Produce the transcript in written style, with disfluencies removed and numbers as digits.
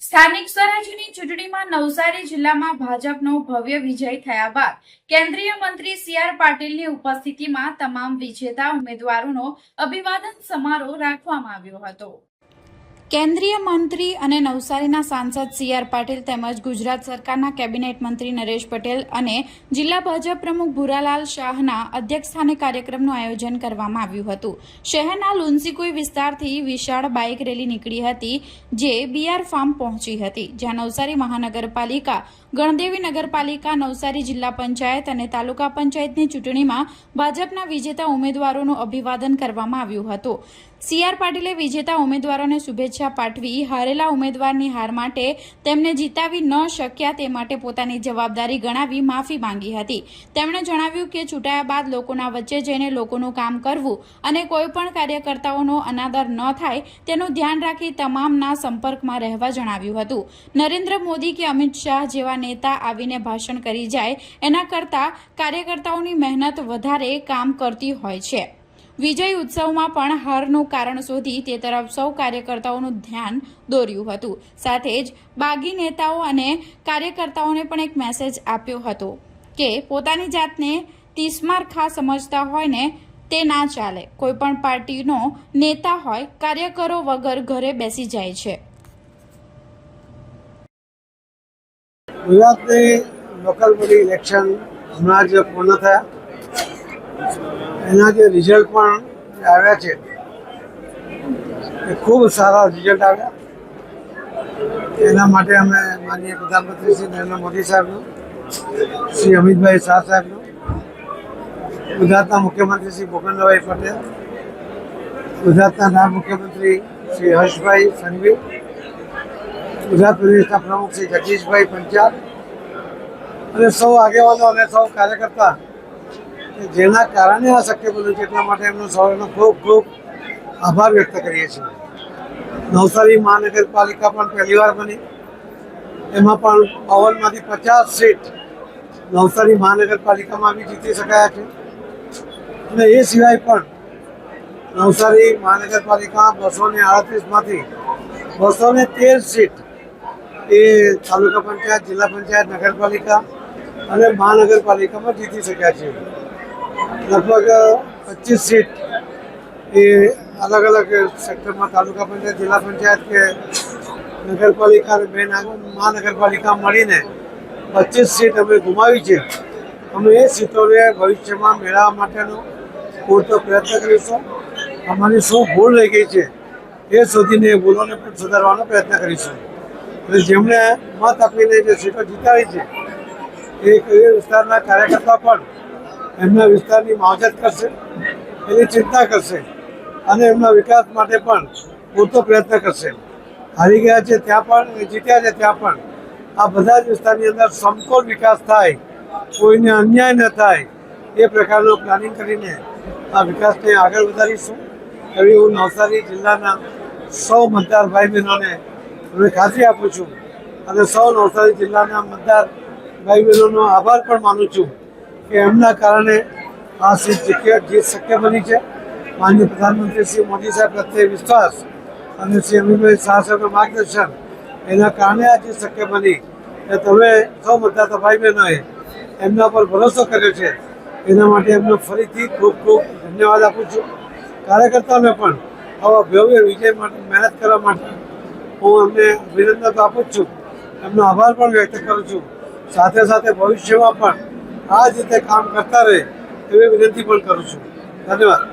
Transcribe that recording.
સ્થાનિક સ્વરાજ્યની ચૂંટણીમાં નવસારી જિલ્લામાં ભાજપનો ભવ્ય વિજય થયા બાદ કેન્દ્રીય મંત્રી સી.આર. પાટીલની ઉપસ્થિતિમાં તમામ વિજેતા ઉમેદવારોનો અભિવાદન સમારોહ રાખવામાં આવ્યો હતો. કેન્દ્રીય મંત્રી અને નવસારીના સાંસદ સી.આર. પાટીલ તેમજ ગુજરાત સરકારના કેબિનેટ મંત્રી નરેશ પટેલ અને જિલ્લા ભાજપ પ્રમુખ ભૂરાલાલ શાહના અધ્યક્ષસ્થાને કાર્યક્રમનું આયોજન કરવામાં આવ્યું હતું. શહેરના લુન્સીકુઈ વિસ્તારથી વિશાળ બાઇક રેલી નીકળી હતી, જે બી.આર. ફાર્મ પહોંચી હતી, જ્યાં નવસારી મહાનગરપાલિકા, ગણદેવી નગરપાલિકા, નવસારી જિલ્લા પંચાયત અને તાલુકા પંચાયતની ચૂંટણીમાં ભાજપના વિજેતા ઉમેદવારોનું અભિવાદન કરવામાં આવ્યું હતું. સી.આર. પાટીલે વિજેતા ઉમેદવારોને શુભેચ્છા પાઠવી હારેલા ઉમેદવારની હાર માટે તેમને જીતાવી ન શક્યા તે માટે પોતાની જવાબદારી ગણાવી માફી માંગી હતી. તેમણે જણાવ્યું કે ચૂંટાયા બાદ લોકોના વચ્ચે જઈને લોકોનું કામ કરવું અને કોઈપણ કાર્યકર્તાઓનો અનાદર ન થાય તેનું ધ્યાન રાખી તમામના સંપર્કમાં રહેવા જણાવ્યું હતું. નરેન્દ્ર મોદી કે અમિત શાહ જેવા નેતા આવીને ભાષણ કરી જાય એના કરતાં કાર્યકર્તાઓની મહેનત વધારે કામ કરતી હોય છે. વિજય ઉત્સવમાં પણ હારનું કારણ શોધી તે તરફ સૌ કાર્યકર્તાઓનું ધ્યાન દોર્યું હતું. સાથે જ બાગી નેતાઓ અને કાર્યકર્તાઓને પણ એક મેસેજ આપ્યો હતો કે પોતાની જાતને તીસ્મારખા સમજતા હોય ને તે ના ચાલે. કોઈપણ પાર્ટીનો નેતા હોય કાર્યકરો વગર ઘરે બેસી જાય છે. ગુજરાતની લોકલ બોડી ઇલેક્શન હમણાં જ પૂર્ણ થયા. એના જે રિઝલ્ટ પણ આવ્યા છે એ ખૂબ સારા રિઝલ્ટ આવ્યા. એના માટે અમે માનનીય પ્રધાનમંત્રી શ્રી નરેન્દ્ર મોદી સાહેબનું, શ્રી અમિતભાઈ શાહ સાહેબનું, ગુજરાતના મુખ્યમંત્રી શ્રી ભૂપેન્દ્રભાઈ પટેલ, ગુજરાતના નાયબ મુખ્યમંત્રી શ્રી હર્ષભાઈ સંઘવી, ગુજરાત પ્રદેશના પ્રમુખ શ્રી જગદીશભાઈ પંચાલ અને સૌ આગેવાનો અને સૌ કાર્યકર્તા જેના કારણે આ શક્ય બન્યું છે એટલા માટે એમનો સૌનો ખૂબ ખૂબ આભાર વ્યક્ત કરીએ છીએ. નવસારી મહાનગરપાલિકા પણ પહેલીવાર બની, એમાં પણ 52માંથી 50 સીટ નવસારી મહાનગરપાલિકામાં બી જીતી શકાયા છે. અને એ સિવાય પણ નવસારી મહાનગરપાલિકા 238માંથી 213 સીટ એ તાલુકા પંચાયત, જિલ્લા પંચાયત, નગરપાલિકા અને મહાનગરપાલિકામાં જીતી શક્યા છે. લગભગ 25 સીટ એ અલગ અલગ સેક્ટરમાં તાલુકા પંચાયત, જિલ્લા પંચાયત કે નગરપાલિકા અને બે મહાનગરપાલિકા મળીને 25 સીટ અમે ગુમાવી છે. અમે એ સીટોને ભવિષ્યમાં મેળવવા માટેનો પૂરતો પ્રયત્ન કરીશું. અમારી શું ભૂલ રહી ગઈ છે એ શોધીને એ ભૂલોને પણ સુધારવાનો પ્રયત્ન કરીશું. અને જેમણે મત આપીને જે સીટો જીતાડી છે એ વિસ્તારના કાર્યકર્તા પણ એમના વિસ્તારની માવજત કરશે, એની ચિંતા કરશે અને એમના વિકાસ માટે પણ પૂરતો પ્રયત્ન કરશે. હારી ગયા છે ત્યાં પણ, જીત્યા છે ત્યાં પણ આ બધા જ વિસ્તારની અંદર સમતોલ વિકાસ થાય, કોઈને અન્યાય ન થાય એ પ્રકારનું પ્લાનિંગ કરીને આ વિકાસને આગળ વધારીશું એવી હું નવસારી જિલ્લાના સૌ મતદાર ભાઈ બહેનોને હું ખાતરી આપું છું અને સૌ નવસારી જિલ્લાના મતદાર ભાઈ બહેનોનો આભાર પણ માનું છું કે એમના કારણે આ સીટ જીત શક્ય બની છે. માનનીય પ્રધાનમંત્રી શ્રી મોદી સાહેબ પ્રત્યે વિશ્વાસ અને શ્રી અમિતભાઈ શાહ સાહેબનું માર્ગદર્શન એના કારણે આ જીત શક્ય બની. એ તમે સૌ મતદાતા ભાઈ બહેનોએ એમના પર ભરોસો કર્યો છે, એના માટે એમનો ફરીથી ખૂબ ખૂબ ધન્યવાદ આપું છું. કાર્યકર્તાઓને પણ આવા ભવ્ય વિજય માટે મહેનત કરવા માટે હું એમને અભિનંદન તો આપું જ છું, એમનો આભાર પણ વ્યક્ત કરું છું. સાથે સાથે ભવિષ્યમાં પણ આ જ રીતે કામ કરતા રહે એવી વિનંતી પણ કરું છું. ધન્યવાદ.